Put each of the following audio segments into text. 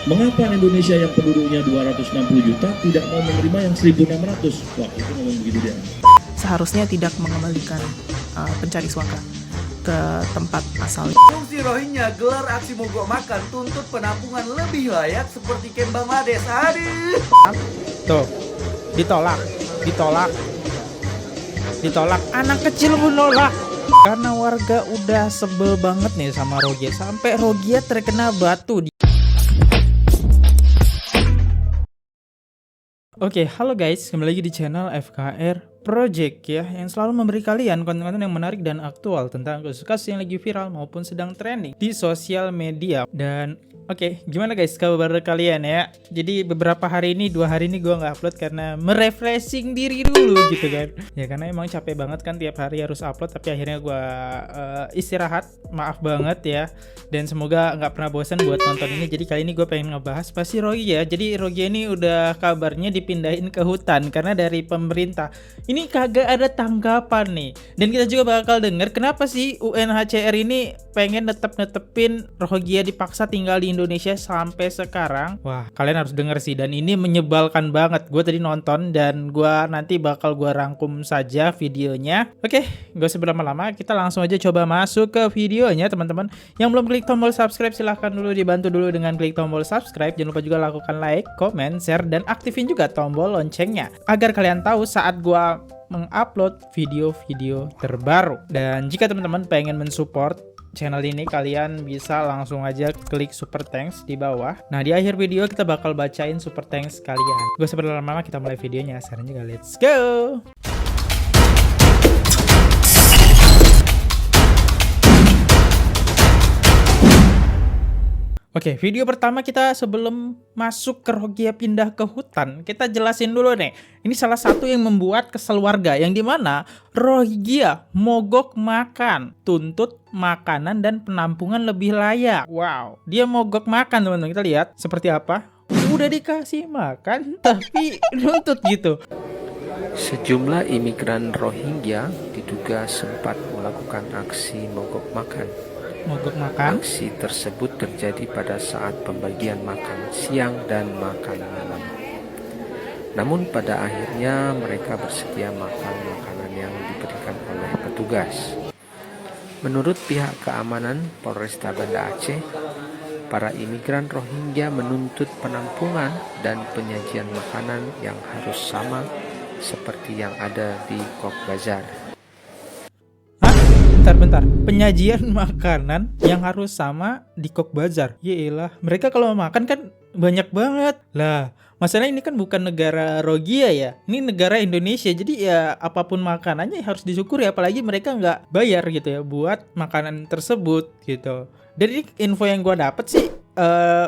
Mengapa Indonesia yang penduduknya 260 juta tidak mau menerima yang 1.600? Wah, itu ngomong begitu dia. Seharusnya tidak mengembalikan pencari suaka ke tempat asalnya. Fungsi Rohingya gelar aksi mogok makan tuntut penampungan lebih layak seperti Kem Bangladesh. Aduh. Tuh, ditolak, ditolak, ditolak. Anak kecil pun nolak. Karena warga udah sebel banget nih sama Rohingya, sampai Rohingya terkena batu. Oke, halo guys, kembali lagi di channel FKR Project ya, yang selalu memberi kalian konten-konten yang menarik dan aktual tentang kasus-kasus yang lagi viral maupun sedang trending di sosial media. Dan oke, gimana guys kabar kalian ya? Jadi beberapa hari ini, 2 hari ini gue nggak upload karena merefreshing diri dulu gitu kan. Ya karena emang capek banget kan tiap hari harus upload, tapi akhirnya gue istirahat. Maaf banget ya. Dan semoga nggak pernah bosan buat nonton ini. Jadi kali ini gue pengen ngebahas pasti Rohingya. Jadi Rohingya ini udah kabarnya dipindahin ke hutan karena dari pemerintah. Ini kagak ada tanggapan nih. Dan kita juga bakal denger kenapa sih UNHCR ini pengen netepin Rohingya dipaksa tinggal di Indonesia sampai sekarang. Wah, kalian harus denger sih. Dan ini menyebalkan banget. Gue tadi nonton dan gue nanti bakal gue rangkum saja videonya. Oke, gak usah berlama-lama. Kita langsung aja coba masuk ke videonya teman-teman. Yang belum klik tombol subscribe silahkan dulu dibantu dulu dengan klik tombol subscribe. Jangan lupa juga lakukan like, comment, share, dan aktifin juga tombol loncengnya agar kalian tahu saat gue mengupload video-video terbaru. Dan jika teman-teman pengen mensupport channel ini, kalian bisa langsung aja klik super thanks di bawah. Nah, di akhir video kita bakal bacain super thanks kalian. Gue sebelum lama kita mulai videonya. Sekarang juga let's go. Oke, video pertama kita sebelum masuk ke Rohingya pindah ke hutan, kita jelasin dulu nih. Ini salah satu yang membuat kesel warga, yang dimana Rohingya mogok makan, tuntut makanan dan penampungan lebih layak. Wow, dia mogok makan teman-teman. Kita lihat seperti apa. Udah dikasih makan, tapi nuntut gitu. Sejumlah imigran Rohingya diduga sempat melakukan aksi mogok makan. Mogok makan. Aksi tersebut terjadi pada saat pembagian makan siang dan makan malam. Namun pada akhirnya mereka bersedia makan makanan yang diberikan oleh petugas. Menurut pihak keamanan Polresta Banda Aceh, para imigran Rohingya menuntut penampungan dan penyajian makanan yang harus sama seperti yang ada di Cox's Bazar. Bentar, penyajian makanan yang harus sama di Cox's Bazar. Yeelah, mereka kalau makan kan banyak banget. Lah, masalahnya ini kan bukan negara Rohingya ya. Ini negara Indonesia. Jadi ya apapun makanannya harus disyukuri. Apalagi mereka nggak bayar gitu ya buat makanan tersebut gitu. Dari info yang gue dapet sih,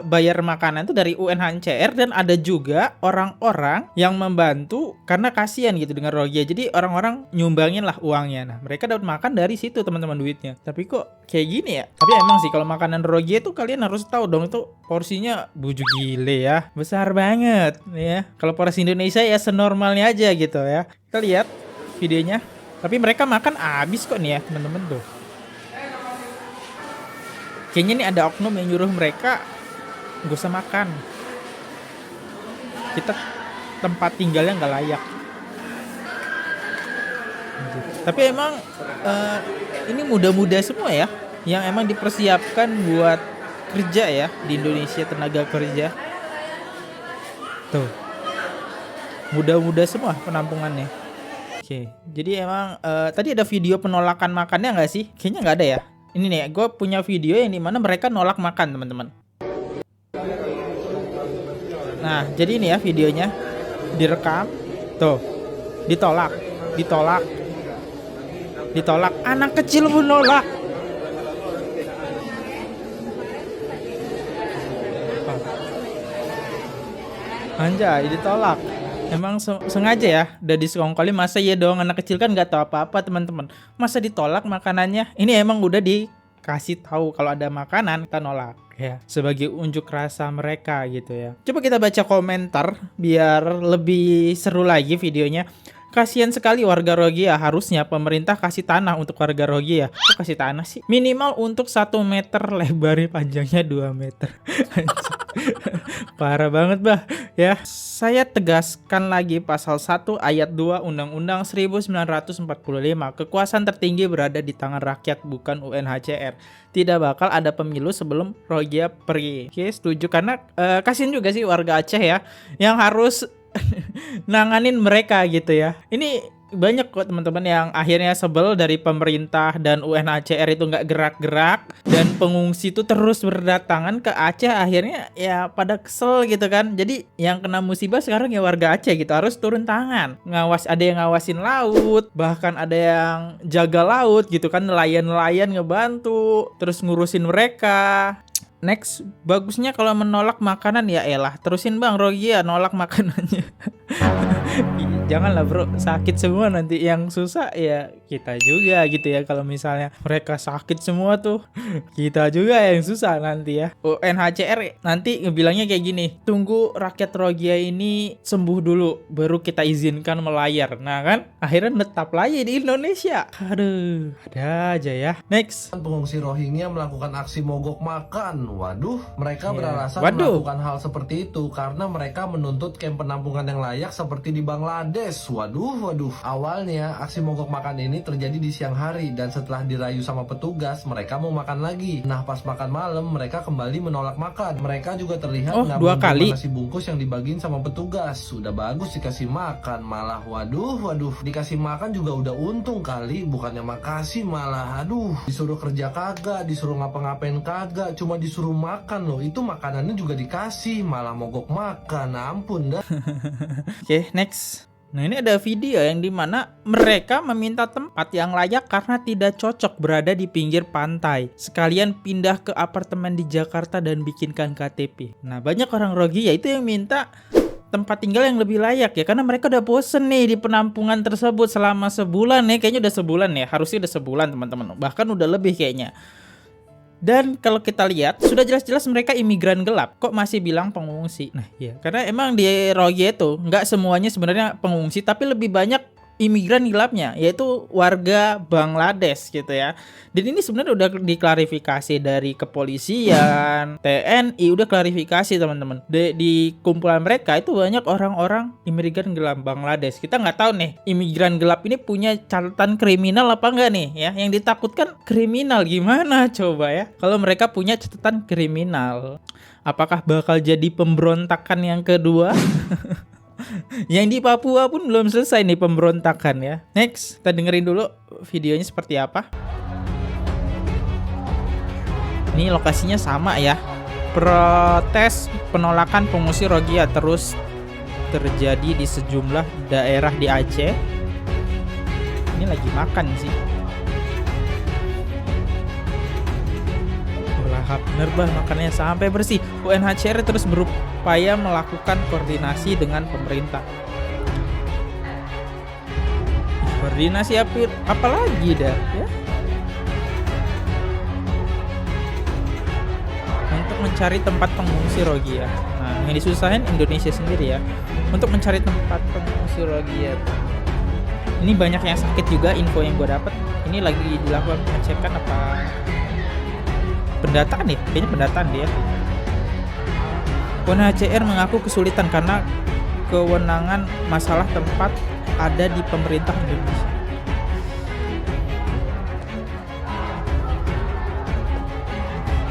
bayar makanan itu dari UNHCR, dan ada juga orang-orang yang membantu karena kasihan gitu dengan Rohingya. Jadi orang-orang nyumbangin lah uangnya. Nah, mereka dapat makan dari situ teman-teman duitnya. Tapi kok kayak gini ya? Tapi emang sih kalau makanan Rohingya itu kalian harus tahu dong, itu porsinya bujuk gile ya. Besar banget ya. Kalau porsi Indonesia ya senormalnya aja gitu ya. Kita lihat videonya. Tapi mereka makan habis kok nih ya teman-teman tuh. Kayaknya nih ada oknum yang nyuruh mereka gak usah makan. Kita tempat tinggalnya nggak layak. Tapi emang ini muda-muda semua ya, yang emang dipersiapkan buat kerja ya di Indonesia, tenaga kerja. Tuh, muda-muda semua penampungannya. Oke, jadi emang tadi ada video penolakan makannya nggak sih? Kayaknya nggak ada ya. Ini nih, gue punya video yang dimana mereka nolak makan teman-teman. Nah, jadi ini ya videonya direkam, tuh, ditolak, ditolak, ditolak. Anak kecil pun nolak. Anjay, ditolak. Emang sengaja ya, udah disekongkolin. Masa ya dong, anak kecil kan nggak tahu apa-apa teman-teman. Masa ditolak makanannya? Ini emang udah dikasih tahu kalau ada makanan kita nolak ya, sebagai unjuk rasa mereka gitu ya. Coba kita baca komentar biar lebih seru lagi videonya. Kasihan sekali warga Rohingya. Harusnya pemerintah kasih tanah untuk warga Rohingya. Kok kasih tanah sih? Minimal untuk 1 meter lebarnya, panjangnya 2 meter. Parah banget bah. Ya, saya tegaskan lagi pasal 1 ayat 2 Undang-Undang 1945. Kekuasaan tertinggi berada di tangan rakyat, bukan UNHCR. Tidak bakal ada pemilu sebelum Rohingya pergi. Oke, setuju. Karena kasihan juga sih warga Aceh ya, yang harus nanganin mereka gitu ya. Ini banyak kok teman-teman yang akhirnya sebel dari pemerintah dan UNHCR itu nggak gerak-gerak, dan pengungsi itu terus berdatangan ke Aceh. Akhirnya ya pada kesel gitu kan. Jadi yang kena musibah sekarang ya warga Aceh gitu, harus turun tangan. Ada yang ngawasin laut, bahkan ada yang jaga laut gitu kan, nelayan-nelayan ngebantu, terus ngurusin mereka. Next, bagusnya kalau menolak makanan ya elah, terusin bang Rohingya nolak makanannya. Janganlah bro, sakit semua nanti. Yang susah ya kita juga gitu ya. Kalau misalnya mereka sakit semua tuh, kita juga yang susah nanti ya. UNHCR nanti ngebilangnya kayak gini, tunggu rakyat Rohingya ini sembuh dulu, baru kita izinkan melayar. Nah kan, akhirnya netap lagi di Indonesia. Aduh, ada aja ya. Next. Pengungsi Rohingya melakukan aksi mogok makan. Waduh, mereka beralasan Waduh. melakukan hal seperti itu karena mereka menuntut kamp penampungan yang layak seperti di Bangladesh. Waduh. Awalnya aksi mogok makan ini terjadi di siang hari, dan setelah dirayu sama petugas, mereka mau makan lagi. Nah, pas makan malam, mereka kembali menolak makan. Mereka juga terlihat nggak mau menerima nasi bungkus yang dibagiin sama petugas. Sudah bagus dikasih makan, malah waduh, dikasih makan juga udah untung kali, bukannya makasih malah. Aduh, disuruh kerja kagak, disuruh ngapa-ngapain kagak, cuma disuruh makan loh. Itu makanannya juga dikasih, malah mogok makan. Ampun dah. Oke, next. Nah, ini ada video yang dimana mereka meminta tempat yang layak karena tidak cocok berada di pinggir pantai. Sekalian pindah ke apartemen di Jakarta dan bikinkan KTP. Nah, banyak orang Rohingya itu yang minta tempat tinggal yang lebih layak ya, karena mereka udah bosen nih di penampungan tersebut selama sebulan nih. Kayaknya udah sebulan ya, harusnya udah sebulan teman-teman. Bahkan udah lebih kayaknya. Dan kalau kita lihat, sudah jelas-jelas mereka imigran gelap, kok masih bilang pengungsi. Nah ya, karena emang di Rohingya itu nggak semuanya sebenarnya pengungsi, tapi lebih banyak imigran gelapnya, yaitu warga Bangladesh gitu ya. Dan ini sebenarnya udah diklarifikasi dari kepolisian, TNI, udah klarifikasi teman-teman. Di kumpulan mereka itu banyak orang-orang imigran gelap Bangladesh. Kita nggak tahu nih, imigran gelap ini punya catatan kriminal apa enggak nih ya. Yang ditakutkan kriminal, gimana coba ya kalau mereka punya catatan kriminal. Apakah bakal jadi pemberontakan yang kedua? Yang di Papua pun belum selesai nih pemberontakan ya. Next, kita dengerin dulu videonya seperti apa. Ini lokasinya sama ya. Protes penolakan pengungsi Rohingya terus terjadi di sejumlah daerah di Aceh. Ini lagi makan sih. Lahap bener bah, makannya sampai bersih. UNHCR terus berupaya melakukan koordinasi dengan pemerintah. Koordinasi apa lagi dah ya? Untuk mencari tempat pengungsi Rohingya. Nah, yang disusahin Indonesia sendiri ya, untuk mencari tempat pengungsi Rohingya. Ini banyak yang sakit juga, info yang gue dapat. Ini lagi dilakukan pengecekan apa pendataan ya? Kayaknya pendataan dia. UNHCR mengaku kesulitan karena kewenangan masalah tempat ada di pemerintah Indonesia.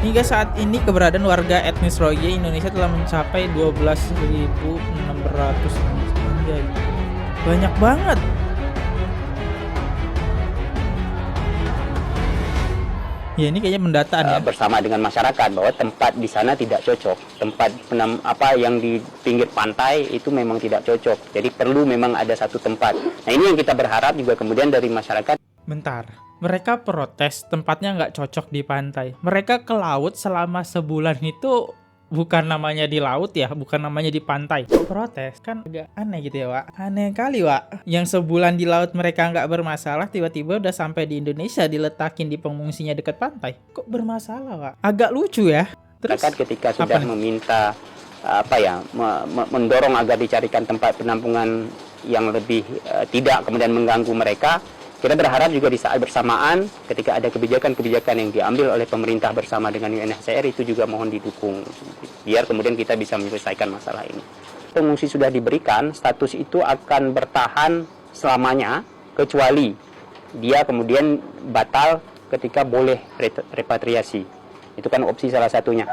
Hingga saat ini keberadaan warga etnis Rohingya Indonesia telah mencapai 12.600. Banyak banget. Ya ini kayaknya pendataan ya. Bersama dengan masyarakat bahwa tempat di sana tidak cocok. Tempat yang di pinggir pantai itu memang tidak cocok. Jadi perlu memang ada satu tempat. Nah ini yang kita berharap juga kemudian dari masyarakat. Bentar, mereka protes tempatnya nggak cocok di pantai. Mereka ke laut selama sebulan itu bukan namanya di laut ya, bukan namanya di pantai. Kok protes? Kan agak aneh gitu ya, Wak. Aneh kali, Wak. Yang sebulan di laut mereka nggak bermasalah, tiba-tiba udah sampai di Indonesia diletakin di pengungsinya dekat pantai. Kok bermasalah, Wak? Agak lucu ya. Terus Ketika sudah meminta mendorong agar dicarikan tempat penampungan yang lebih tidak kemudian mengganggu mereka. Kita berharap juga di saat bersamaan ketika ada kebijakan-kebijakan yang diambil oleh pemerintah bersama dengan UNHCR itu juga mohon didukung biar kemudian kita bisa menyelesaikan masalah ini. Pengungsi sudah diberikan, status itu akan bertahan selamanya kecuali dia kemudian batal ketika boleh repatriasi. Itu kan opsi salah satunya.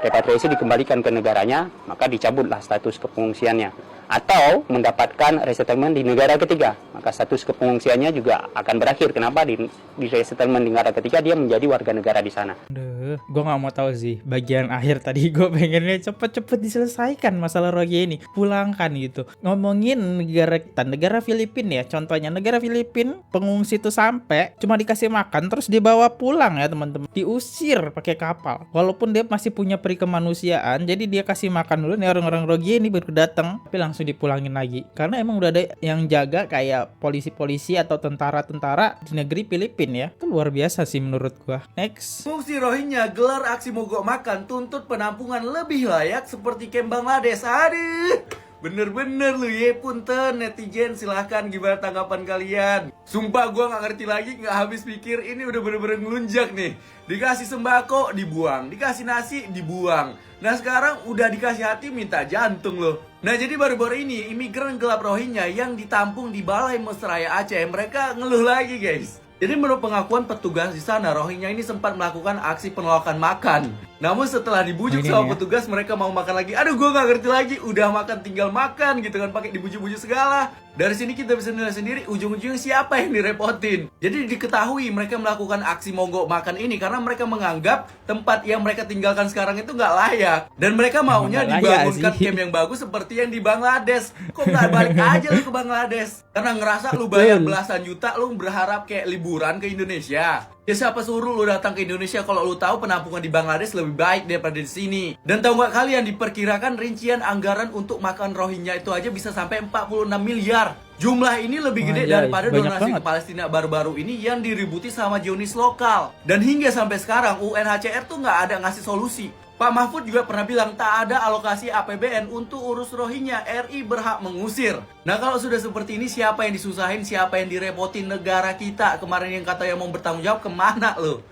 Repatriasi dikembalikan ke negaranya, maka dicabutlah status kepengungsiannya. Atau mendapatkan resettlement di negara ketiga, maka status kepengungsiannya juga akan berakhir. Kenapa? Di resettlement di negara ketiga dia menjadi warga negara di sana. Aduh, gue nggak mau tahu sih bagian akhir tadi. Gue pengennya cepet-cepet diselesaikan masalah Rohingya ini, pulangkan gitu. Ngomongin negara kita, negara Filipina ya, contohnya negara Filipina pengungsi itu sampai cuma dikasih makan terus dibawa pulang ya teman-teman, diusir pakai kapal. Walaupun dia masih punya peri kemanusiaan, jadi dia kasih makan dulu nih orang-orang Rohingya ini baru datang, tapi langsung dipulangin lagi karena emang udah ada yang jaga kayak polisi-polisi atau tentara-tentara di negeri Filipina ya. Itu luar biasa sih menurut gua. Next. Pengungsi Rohingya gelar aksi mogok makan tuntut penampungan lebih layak seperti Kem Bangladesh. Aduh, bener-bener lu ye punten netizen, silahkan gimana tanggapan kalian. Sumpah gua gak ngerti lagi, gak habis pikir, ini udah bener-bener ngelunjak nih. Dikasih sembako dibuang, dikasih nasi dibuang. Nah sekarang udah dikasih hati minta jantung loh. Nah jadi baru-baru ini imigran gelap Rohingya yang ditampung di Balai Mesraya Aceh, mereka ngeluh lagi guys. Jadi menurut pengakuan petugas di sana, Rohingya ini sempat melakukan aksi penolakan makan. Namun setelah dibujuk sama petugas, mereka mau makan lagi. Aduh, gue gak ngerti lagi. Udah makan tinggal makan gitu kan, pakai dibujuk-bujuk segala. Dari sini kita bisa nilai sendiri ujung-ujungnya siapa yang direpotin. Jadi diketahui mereka melakukan aksi mogok makan ini karena mereka menganggap tempat yang mereka tinggalkan sekarang itu gak layak. Dan mereka maunya dibangunkan camp yang bagus seperti yang di Bangladesh. Kok gak balik aja lu ke Bangladesh? Karena ngerasa lu bayar belasan juta, lu berharap kayak liburan ke Indonesia. Ya siapa suruh lu datang ke Indonesia kalau lu tahu penampungan di Bangladesh lebih baik daripada di sini. Dan tahu nggak kalian, diperkirakan rincian anggaran untuk makan Rohingya itu aja bisa sampai 46 miliar. Jumlah ini lebih gede daripada donasi ke Palestina baru-baru ini yang diributi sama Zionis lokal. Dan hingga sampai sekarang UNHCR tuh nggak ada ngasih solusi. Pak Mahfud juga pernah bilang tak ada alokasi APBN untuk urus Rohingya, RI berhak mengusir. Nah kalau sudah seperti ini, siapa yang disusahin, siapa yang direpotin negara kita? Kemarin yang kata yang mau bertanggung jawab kemana lo?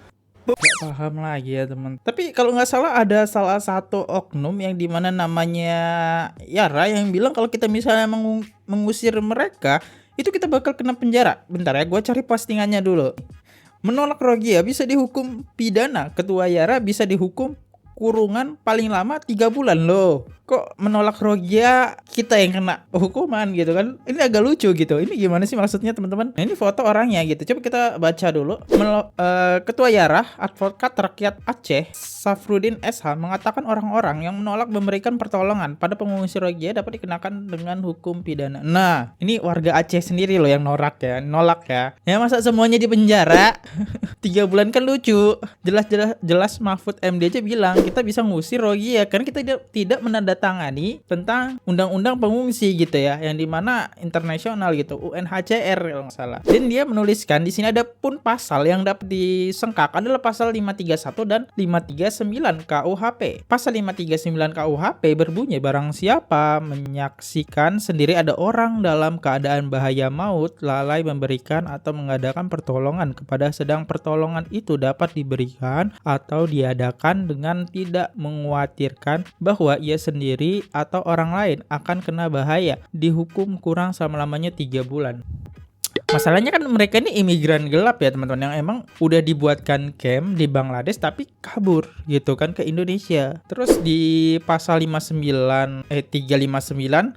Gak paham lagi ya teman. Tapi kalau nggak salah ada salah satu oknum yang dimana namanya Yara yang bilang kalau kita misalnya mengusir mereka, itu kita bakal kena penjara. Bentar ya, gue cari postingannya dulu. Menolak Rohingya bisa dihukum pidana. Ketua Yara bisa dihukum kurungan paling lama 3 bulan loh. Kok menolak Rohingya kita yang kena hukuman gitu kan? Ini agak lucu gitu. Ini gimana sih maksudnya teman-teman? Nah, ini foto orangnya gitu. Coba kita baca dulu. Ketua Yarah, Advokat Rakyat Aceh, Safrudin SH mengatakan orang-orang yang menolak memberikan pertolongan pada pengungsi Rohingya dapat dikenakan dengan hukum pidana. Nah, ini warga Aceh sendiri loh yang nolak ya. Ya masa semuanya di penjara? 3 bulan kan lucu. Jelas Mahfud MD aja bilang kita bisa ngusir Rohingya karena kita tidak menandatangani tentang undang-undang pengungsi gitu ya, yang dimana internasional gitu, UNHCR kalau nggak salah. Dan dia menuliskan di sini ada pun pasal yang dapat disengkak adalah pasal 531 dan 539 KUHP. Pasal 539 KUHP berbunyi barang siapa menyaksikan sendiri ada orang dalam keadaan bahaya maut lalai memberikan atau mengadakan pertolongan kepada sedang pertolongan itu dapat diberikan atau diadakan dengan tidak mengkhawatirkan bahwa ia sendiri atau orang lain akan kena bahaya, dihukum kurang selama-lamanya 3 bulan. Masalahnya kan mereka ini imigran gelap ya teman-teman, yang emang udah dibuatkan camp di Bangladesh tapi kabur gitu kan ke Indonesia. Terus di pasal 359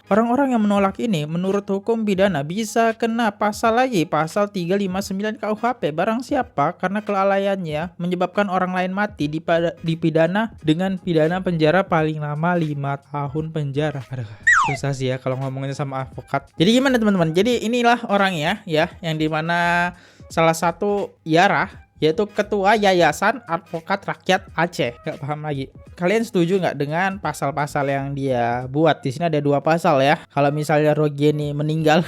orang-orang yang menolak ini menurut hukum pidana bisa kena pasal 359 KUHP barang siapa karena kelalaiannya menyebabkan orang lain mati dipidana dengan pidana penjara paling lama 5 tahun penjara. Aduh, susah sih ya kalau ngomongin sama advokat. Jadi gimana teman-teman? Jadi inilah orangnya ya, yang dimana salah satu Yarah yaitu Ketua Yayasan Advokat Rakyat Aceh. Gak paham lagi. Kalian setuju nggak dengan pasal-pasal yang dia buat? Di sini ada 2 pasal ya. Kalau misalnya Rohingya ini meninggal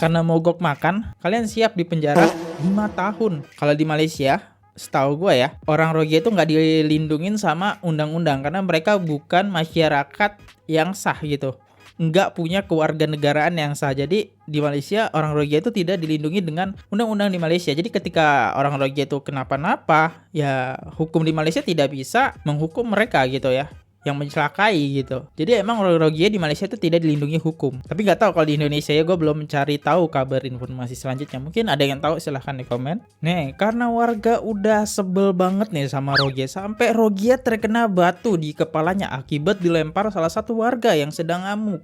karena mogok makan, kalian siap dipenjara 5 tahun. Kalau di Malaysia, setahu gue ya, orang Rohingya itu nggak dilindungin sama undang-undang karena mereka bukan masyarakat yang sah gitu. nggak punya kewarganegaraan yang sah. Jadi di Malaysia orang Rohingya itu tidak dilindungi dengan undang-undang di Malaysia. Jadi ketika orang Rohingya itu kenapa-napa, ya hukum di Malaysia tidak bisa menghukum mereka gitu ya, yang mencelakai gitu. Jadi emang orang Rohingya di Malaysia itu tidak dilindungi hukum. Tapi nggak tahu kalau di Indonesia ya, gue belum mencari tahu kabar informasi selanjutnya. Mungkin ada yang tahu, silahkan di komen. Nih, karena warga udah sebel banget nih sama Rohingya, sampai Rohingya terkena batu di kepalanya akibat dilempar salah satu warga yang sedang ngamuk.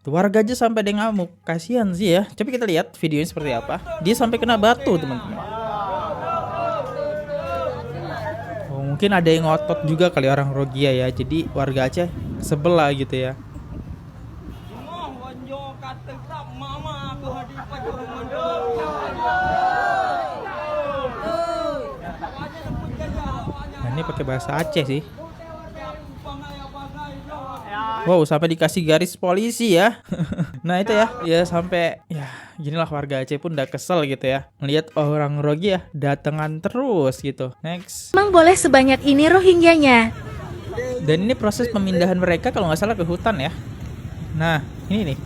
Tuh, warga aja sampai dia ngamuk, kasihan sih ya. Coba kita lihat videonya seperti apa. Dia sampai kena batu teman-teman. Mungkin ada yang ngotot juga kali orang Rohingya ya. Jadi warga Aceh sebelah gitu ya. Nah, ini pakai bahasa Aceh sih. Wow, sampai dikasih garis polisi ya. Nah itu ya, ya sampai ya ginilah warga Aceh pun udah kesel gitu ya, melihat orang Rohingya datangan terus gitu. Next. Emang boleh sebanyak ini Rohingyanya? Dan ini proses pemindahan mereka kalau nggak salah ke hutan ya. Nah ini nih.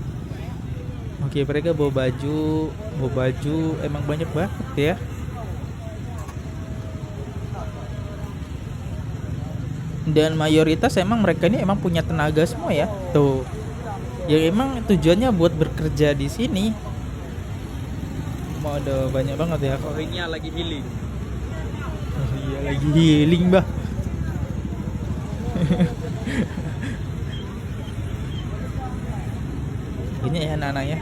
Oke, mereka bawa baju emang banyak banget ya. Dan mayoritas emang mereka ini emang punya tenaga semua ya. Tuh. Ya emang tujuannya buat bekerja di sini. Mau ada banyak banget ya. Rohingya lagi healing. Oh iya, lagi healing, Bah. Ini ya anak-anaknya.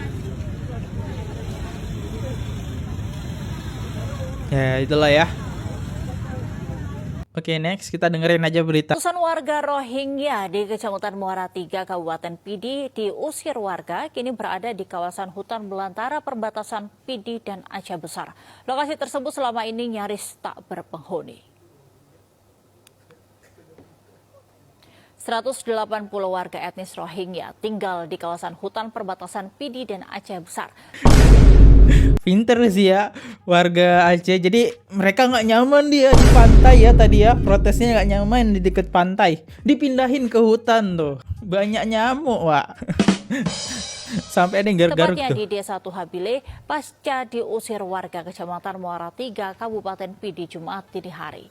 Ya, itulah ya. Oke, next kita dengerin aja berita. Ratusan warga Rohingya di Kecamatan Muara III, Kabupaten Pidi diusir warga kini berada di kawasan hutan belantara perbatasan Pidi dan Aceh Besar. Lokasi tersebut selama ini nyaris tak berpenghuni. 180 warga etnis Rohingya tinggal di kawasan hutan perbatasan Pidi dan Aceh Besar. Pinter sih ya warga Aceh. Jadi mereka nggak nyaman dia di pantai ya tadi ya. Protesnya nggak nyaman di dekat pantai. Dipindahin ke hutan tuh. Banyak nyamuk, Wak. Sampai ada yang garuk-garuk tuh. Tepatnya di Desa Tuhabile, pasca diusir warga Kecamatan Muara III, Kabupaten Pidi Jumat dini hari.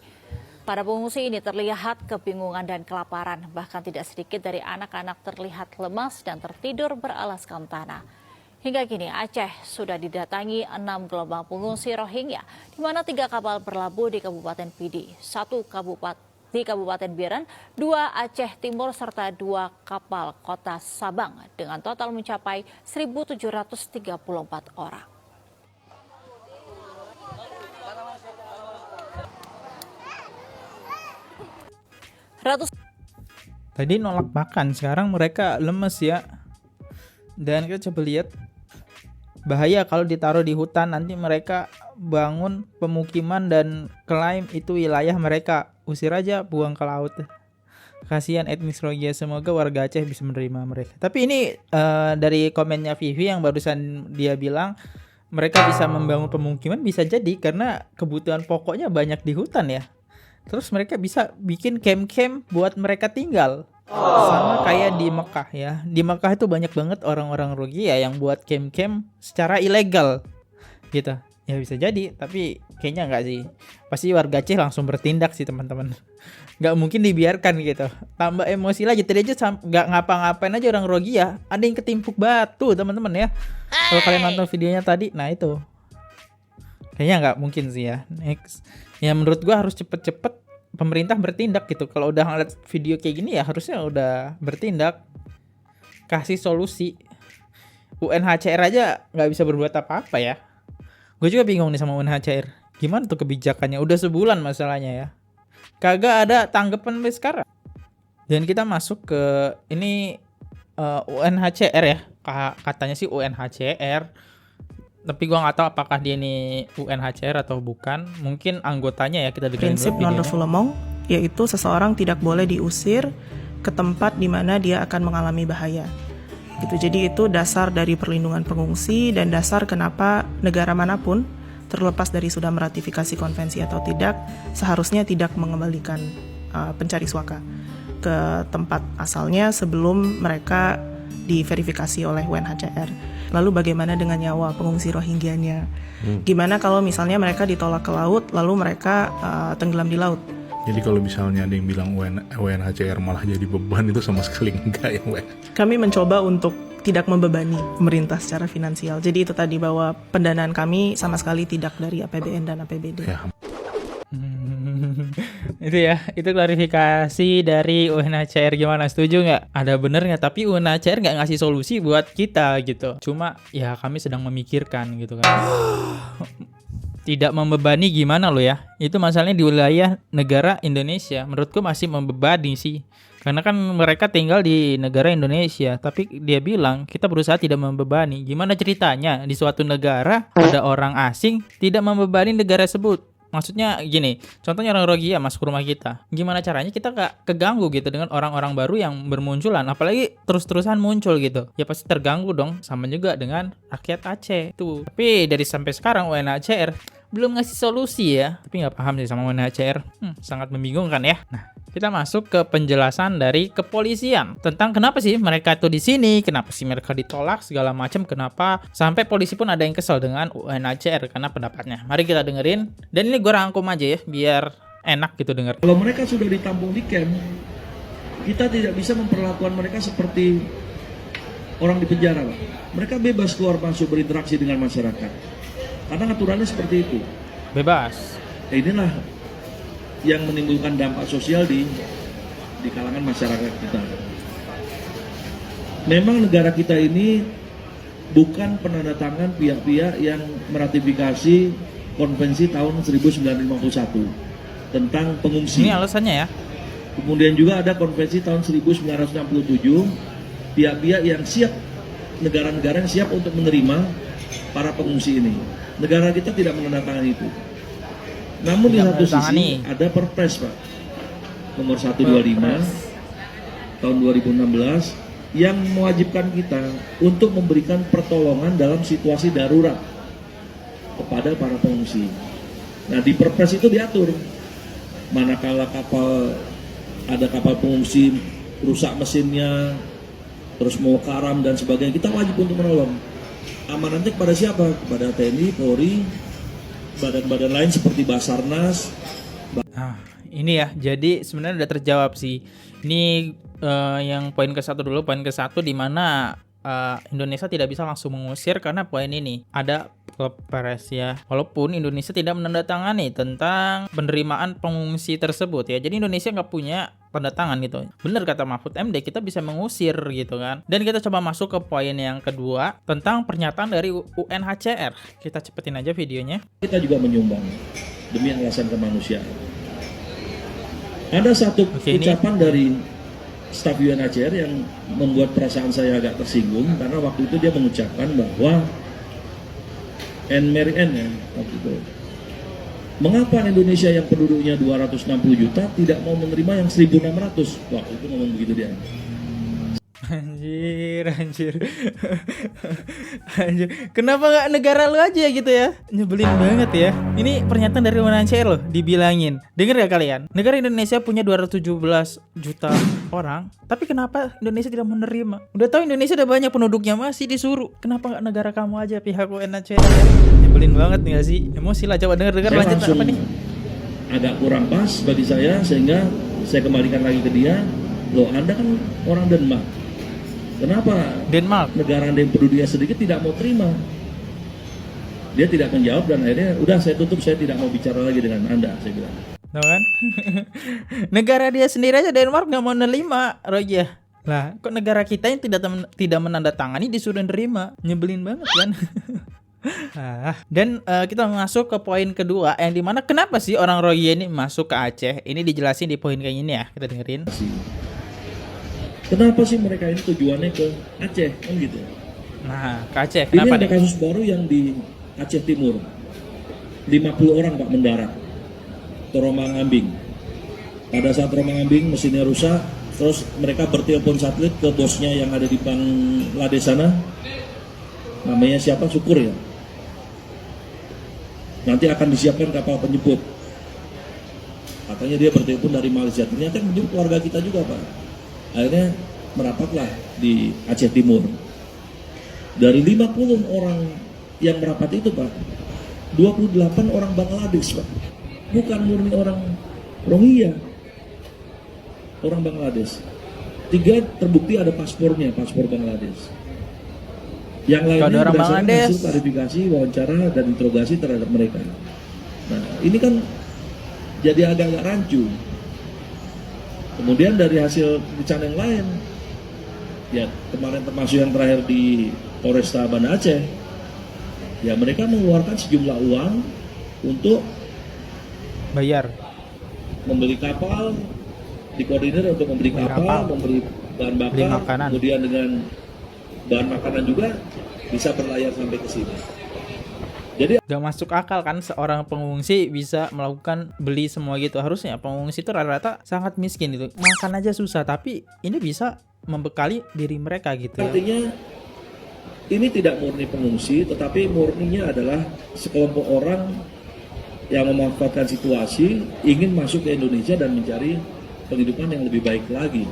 Para pengungsi ini terlihat kebingungan dan kelaparan. Bahkan tidak sedikit dari anak-anak terlihat lemas dan tertidur beralaskan tanah. Hingga kini Aceh sudah didatangi 6 gelombang pengungsi Rohingya, di mana 3 kapal berlabuh di Kabupaten Pidi, 1 di Kabupaten Biren, 2 Aceh Timur, serta 2 kapal kota Sabang, dengan total mencapai 1.734 orang. Tadi nolak makan, sekarang mereka lemes ya. Dan kita coba lihat, bahaya kalau ditaruh di hutan, nanti mereka bangun pemukiman dan klaim itu wilayah mereka. Usir aja, buang ke laut. Kasihan etnis Rohingya, semoga warga Aceh bisa menerima mereka. Tapi ini dari komennya Vivi yang barusan dia bilang mereka bisa membangun pemukiman, bisa jadi karena kebutuhan pokoknya banyak di hutan ya. Terus mereka bisa bikin camp-camp buat mereka tinggal. Sama kayak di Mekah ya. Di Mekah itu banyak banget orang-orang Rohingya yang buat camp-camp secara ilegal gitu. Ya bisa jadi, tapi kayaknya enggak sih. Pasti warga Aceh langsung bertindak sih teman-teman. Nggak mungkin dibiarkan gitu. Tambah emosi lagi. Tadi aja nggak ngapa-ngapain aja orang Rohingya, ada yang ketimpuk batu teman-teman ya. Kalau kalian nonton videonya tadi, nah itu kayaknya nggak mungkin sih ya. Next. Ya menurut gua harus cepet-cepet pemerintah bertindak gitu. Kalau udah ngeliat video kayak gini ya harusnya udah bertindak, kasih solusi. UNHCR aja nggak bisa berbuat apa-apa ya. Gue juga bingung nih sama UNHCR. Gimana tuh kebijakannya? Udah sebulan masalahnya ya. Kagak ada tanggapan sampai sekarang. Dan kita masuk ke ini UNHCR ya. Katanya sih UNHCR. Tapi gua nggak tahu apakah dia ini UNHCR atau bukan. Mungkin anggotanya ya, kita dengerin. Prinsip non-refoulement, yaitu seseorang tidak boleh diusir ke tempat di mana dia akan mengalami bahaya. Gitu. Jadi itu dasar dari perlindungan pengungsi dan dasar kenapa negara manapun, terlepas dari sudah meratifikasi konvensi atau tidak, seharusnya tidak mengembalikan pencari suaka ke tempat asalnya sebelum mereka diverifikasi oleh UNHCR. Lalu bagaimana dengan nyawa pengungsi Rohingyanya? Gimana kalau misalnya mereka ditolak ke laut, lalu mereka tenggelam di laut? Jadi kalau misalnya ada yang bilang UNHCR malah jadi beban, itu sama sekali enggak ya, Wen? Kami mencoba untuk tidak membebani pemerintah secara finansial. Jadi itu tadi, bahwa pendanaan kami sama sekali tidak dari APBN dan APBD. Ya. Itu ya, itu klarifikasi dari UNHCR. Gimana, setuju nggak? Ada bener nggak? Tapi UNHCR nggak ngasih solusi buat kita gitu. Cuma ya kami sedang memikirkan gitu kan. Tidak membebani gimana lo ya? Itu masalahnya di wilayah negara Indonesia. Menurutku masih membebani sih. Karena kan mereka tinggal di negara Indonesia. Tapi dia bilang kita berusaha tidak membebani. Gimana ceritanya di suatu negara ada orang asing tidak membebani negara tersebut? Maksudnya gini, contohnya orang Rohingya masuk rumah kita. Gimana caranya kita gak keganggu gitu dengan orang-orang baru yang bermunculan, apalagi terus-terusan muncul gitu. Ya pasti terganggu dong, sama juga dengan rakyat Aceh tuh. Tapi dari sampai sekarang UNHCR belum ngasih solusi ya. Tapi nggak paham sih sama UNHCR. Sangat membingungkan ya. Nah, kita masuk ke penjelasan dari kepolisian tentang kenapa sih mereka tuh di sini, kenapa sih mereka ditolak segala macam, kenapa sampai polisi pun ada yang kesel dengan UNHCR karena pendapatnya. Mari kita dengerin. Dan ini gue rangkum aja ya biar enak gitu denger. Kalau mereka sudah ditampung di camp, kita tidak bisa memperlakukan mereka seperti orang di penjara, Pak. Mereka bebas keluar masuk berinteraksi dengan masyarakat. Karena aturannya seperti itu. Bebas. Inilah yang menimbulkan dampak sosial di kalangan masyarakat kita. Memang negara kita ini bukan penandatangan pihak-pihak yang meratifikasi Konvensi tahun 1951 tentang pengungsi. Ini alasannya ya. Kemudian juga ada Konvensi tahun 1967, pihak-pihak yang siap, negara-negara yang siap untuk menerima para pengungsi ini. Negara kita tidak menandatangani itu. Namun di satu sisi ada Perpres, Pak, nomor 125 tahun 2016 yang mewajibkan kita untuk memberikan pertolongan dalam situasi darurat kepada para pengungsi. Nah, di Perpres itu diatur manakala ada kapal pengungsi rusak mesinnya, terus mau karam dan sebagainya, kita wajib untuk menolong. Amanatnya kepada siapa? Kepada TNI, Polri, badan-badan lain seperti Basarnas. Nah, ini ya, jadi sebenarnya udah terjawab sih. Ini yang poin ke-1 dulu, poin ke-1 di mana Indonesia tidak bisa langsung mengusir karena poin ini ada Perpres ya. Walaupun Indonesia tidak menandatangani tentang penerimaan pengungsi tersebut ya. Jadi Indonesia nggak punya tanda tangan gitu. Bener kata Mahfud MD, kita bisa mengusir gitu kan. Dan kita coba masuk ke poin yang kedua tentang pernyataan dari UNHCR. Kita cepetin aja videonya. Kita juga menyumbang demi alasan kemanusiaan. Ada satu ucapan dari staf UNHCR yang membuat perasaan saya agak tersinggung karena waktu itu dia mengucapkan bahwa NMRN ya waktu itu, mengapa Indonesia yang penduduknya 260 juta tidak mau menerima yang 1.600? Waktu itu ngomong begitu dia. Anjir. Kenapa nggak negara lu aja gitu ya? Nyebelin banget ya. Ini pernyataan dari UNHCR loh, dibilangin. Dengar ya kalian? Negara Indonesia punya 217 juta orang, tapi kenapa Indonesia tidak menerima? Udah tahu Indonesia udah banyak penduduknya masih disuruh. Kenapa nggak negara kamu aja, pihak UNHCR ya? Nyebelin banget nggak sih? Emosi lah, coba dengar lanjut apa nih? Agak kurang pas bagi saya sehingga saya kembalikan lagi ke dia. Loh, Anda kan orang Denmark. Kenapa Denmark, negara yang penduduknya sedikit, tidak mau terima? Dia tidak menjawab dan akhirnya udah saya tutup, saya tidak mau bicara lagi dengan Anda, saya bilang. Tahu kan? Negara dia sendiri aja Denmark nggak mau nerima, Roja. Lah, kok negara kita yang tidak menandatangani disuruh nerima? Nyebelin banget kan? Dan kita masuk ke poin kedua yang dimana kenapa sih orang Rohingya ini masuk ke Aceh? Ini dijelasin di poin kayak gini ya, kita dengerin. Kenapa sih mereka ini tujuannya ke Aceh, kan gitu? Nah, ke Aceh, kenapa ini ada kasus baru yang di Aceh Timur. 50 orang Pak mendarat Romang-Ambing. Pada saat Romang-Ambing mesinnya rusak, terus mereka bertelepon satelit ke bosnya yang ada di Bangladesh sana. Namanya siapa? Syukur ya. Nanti akan disiapkan kapal penjemput. Katanya dia bertelepon dari Malaysia. Ternyata menjemput keluarga kita juga Pak. Akhirnya merapatlah di Aceh Timur. Dari 50 orang yang merapat itu Pak, 28 orang Bangladesh Pak, bukan murni orang Rohingya, orang Bangladesh. 3 terbukti ada paspornya, paspor Bangladesh. Yang lainnya Ada orang berdasarkan Bangladesh. hasil klarifikasi, wawancara, dan interogasi terhadap mereka. Nah, ini kan jadi agak-agak rancu. Kemudian dari hasil pemeriksaan yang lain, ya kemarin termasuk yang terakhir di Polresta Banda Aceh, ya mereka mengeluarkan sejumlah uang untuk Bayar. membeli kapal, dikoordinir untuk membeli Beli kapal, kapal. membeli bahan bakar, Beli makanan. kemudian dengan bahan makanan juga bisa berlayar sampai ke sini. Jadi Gak masuk akal kan seorang pengungsi bisa melakukan beli semua gitu. Harusnya pengungsi itu rata-rata sangat miskin gitu. Makan aja susah, tapi ini bisa membekali diri mereka gitu ya. artinya ini tidak murni pengungsi, tetapi murninya adalah sekelompok orang yang memanfaatkan situasi, ingin masuk ke Indonesia dan mencari penghidupan yang lebih baik lagi.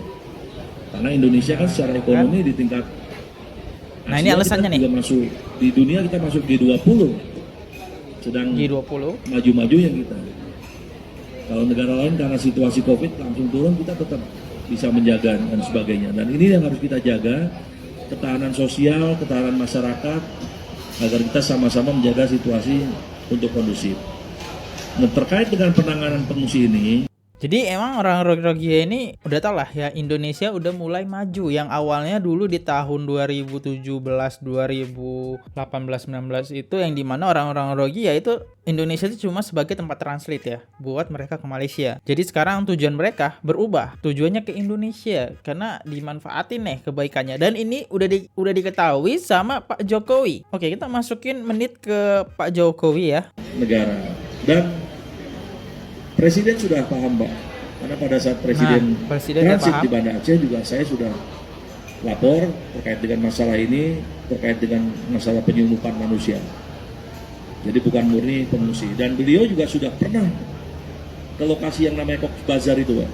Karena Indonesia kan secara ekonomi di tingkat Nah, ini Asia alasannya kita nih. juga masuk di dunia, kita masuk G20, sedang G20. maju-maju yang kita. Kalau negara lain karena situasi COVID langsung turun, kita tetap bisa menjaga dan sebagainya. Dan ini yang harus kita jaga, ketahanan sosial, ketahanan masyarakat, agar kita sama-sama menjaga situasi untuk kondusif. Nah, terkait dengan penanganan pengungsi ini, Jadi emang orang Rohingya ini udah tau lah ya, Indonesia udah mulai maju. Yang awalnya dulu di tahun 2017, 2018, 19 itu yang dimana orang-orang Rohingya itu Indonesia itu cuma sebagai tempat translate ya buat mereka ke Malaysia. Jadi sekarang tujuan mereka berubah, tujuannya ke Indonesia karena dimanfaatin nih kebaikannya. Dan ini udah diketahui sama Pak Jokowi. Oke, kita masukin menit ke Pak Jokowi ya. negara. Dan Presiden sudah paham, Pak. Karena pada saat Presiden, Presiden udah transit paham. di Banda Aceh juga saya sudah lapor terkait dengan masalah ini, terkait dengan masalah penyelundupan manusia. Jadi bukan murni pengungsi. Dan beliau juga sudah pernah ke lokasi yang namanya Cox's Bazar itu, Pak.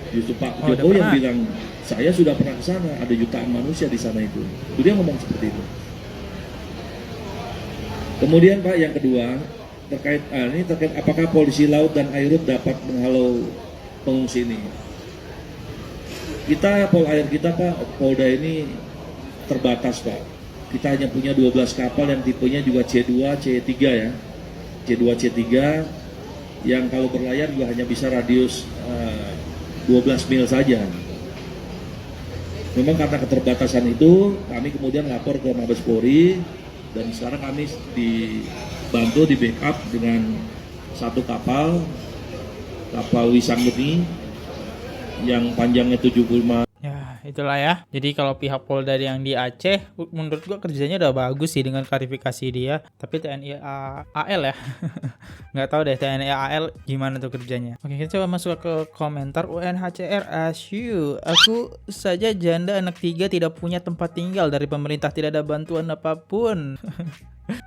Justru Pak Oh, udah Jokowi yang pernah. bilang, saya sudah pernah ke sana, ada jutaan manusia di sana itu. Beliau ngomong seperti itu. Kemudian Pak, yang kedua, terkait apakah polisi laut dan air dapat menghalau pengungsi ini. Kita Polair kita Pak, Polda ini terbatas Pak. Kita hanya punya 12 kapal yang tipenya juga C2, C3 ya. C2, C3 yang kalau berlayar juga hanya bisa radius 12 mil saja. Memang karena keterbatasan itu, kami kemudian lapor ke Mabes Polri, dan sekarang kami dibantu di backup dengan satu kapal Wisang Murni yang panjangnya 75. Ya, itulah ya. Jadi kalau pihak Polda yang di Aceh, menurut gua kerjanya udah bagus sih dengan klarifikasi dia. Tapi TNI AL ya, nggak tahu deh TNI AL gimana tuh kerjanya. Oke, kita coba masuk ke komentar. UNHCR ASU, aku saja janda anak 3 tidak punya tempat tinggal, dari pemerintah tidak ada bantuan apapun.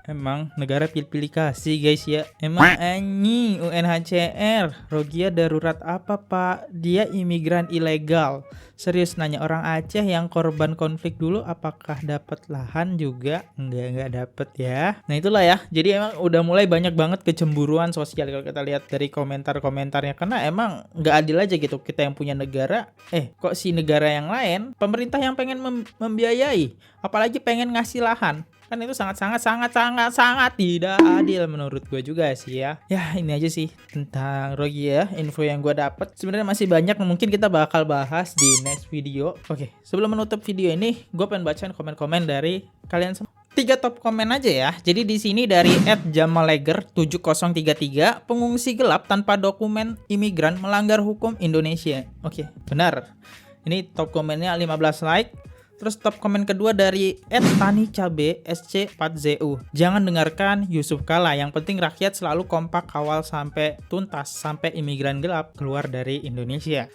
Emang negara pilih-pilih kasih guys ya. Emang anjing UNHCR Rohingya darurat apa Pak? Dia imigran ilegal. Serius nanya orang Aceh yang korban konflik dulu apakah dapat lahan juga? Enggak dapat ya. Nah itulah ya. Jadi emang udah mulai banyak banget kecemburuan sosial kalau kita lihat dari komentar-komentarnya. Karena emang nggak adil aja gitu, kita yang punya negara, kok si negara yang lain, pemerintah yang pengen membiayai, apalagi pengen ngasih lahan. Kan itu sangat tidak adil menurut gue juga sih ya. Ya ini aja sih tentang Rohingya, info yang gue dapat. Sebenarnya masih banyak, mungkin kita bakal bahas di next video. Oke, sebelum menutup video ini, gue pengen bacain komen-komen dari kalian semua. 3 top komen aja ya. Jadi di sini dari @jamaleger7033, pengungsi gelap tanpa dokumen imigran melanggar hukum Indonesia. Oke, benar. Ini top komennya 15 like. Terus top komen kedua dari @tanicabe_SC4ZU. Jangan dengarkan Yusuf Kala, yang penting rakyat selalu kompak kawal sampai tuntas, sampai imigran gelap keluar dari Indonesia.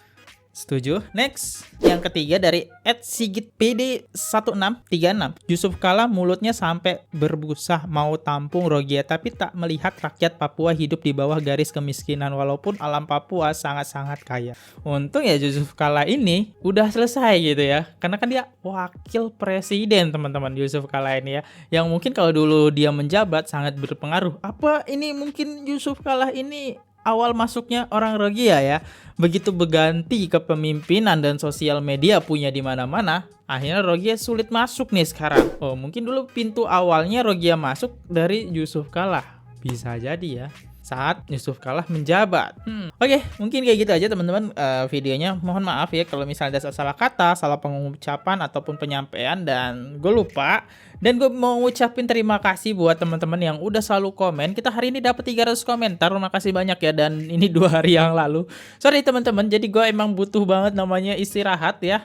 Setuju. Next, yang ketiga dari @sigitpd1636. Yusuf Kala mulutnya sampai berbusa mau tampung Rohingya tapi tak melihat rakyat Papua hidup di bawah garis kemiskinan walaupun alam Papua sangat-sangat kaya. Untung ya Yusuf Kala ini udah selesai gitu ya. Karena kan dia wakil presiden teman-teman Yusuf Kala ini ya. Yang mungkin kalau dulu dia menjabat sangat berpengaruh. Apa ini mungkin Yusuf Kala ini awal masuknya orang Rohingya ya, begitu berganti kepemimpinan dan sosial media punya di mana-mana, akhirnya Rohingya sulit masuk nih sekarang. Oh, mungkin dulu pintu awalnya Rohingya masuk dari Yusuf Kala. Bisa jadi ya, saat Yusuf Kala menjabat. Oke, mungkin kayak gitu aja teman-teman videonya. Mohon maaf ya kalau misalnya ada salah kata, salah pengucapan ataupun penyampaian dan gue lupa. Dan gue mau ngucapin terima kasih buat teman-teman yang udah selalu komen. Kita hari ini dapat 300 komentar. Terima kasih banyak ya, dan ini 2 hari yang lalu. Sorry teman-teman, jadi gue emang butuh banget namanya istirahat ya.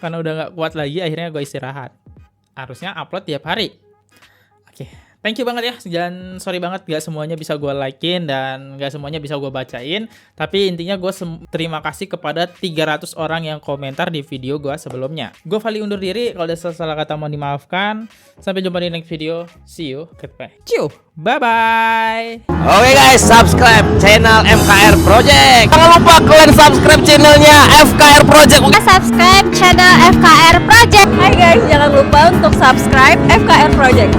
Karena udah gak kuat lagi, akhirnya gue istirahat. Harusnya upload tiap hari. Oke. Thank you banget ya, dan sorry banget gak semuanya bisa gue likein dan gak semuanya bisa gue bacain. Tapi intinya gue terima kasih kepada 300 orang yang komentar di video gue sebelumnya. Gue Vali undur diri, kalau ada salah kata mohon dimaafkan. Sampai jumpa di next video, see you, goodbye. Ciao, bye-bye. Oke guys, subscribe channel FKR Project. Jangan lupa kalian subscribe channelnya FKR Project. Subscribe channel FKR Project. Hai guys, jangan lupa untuk subscribe FKR Project.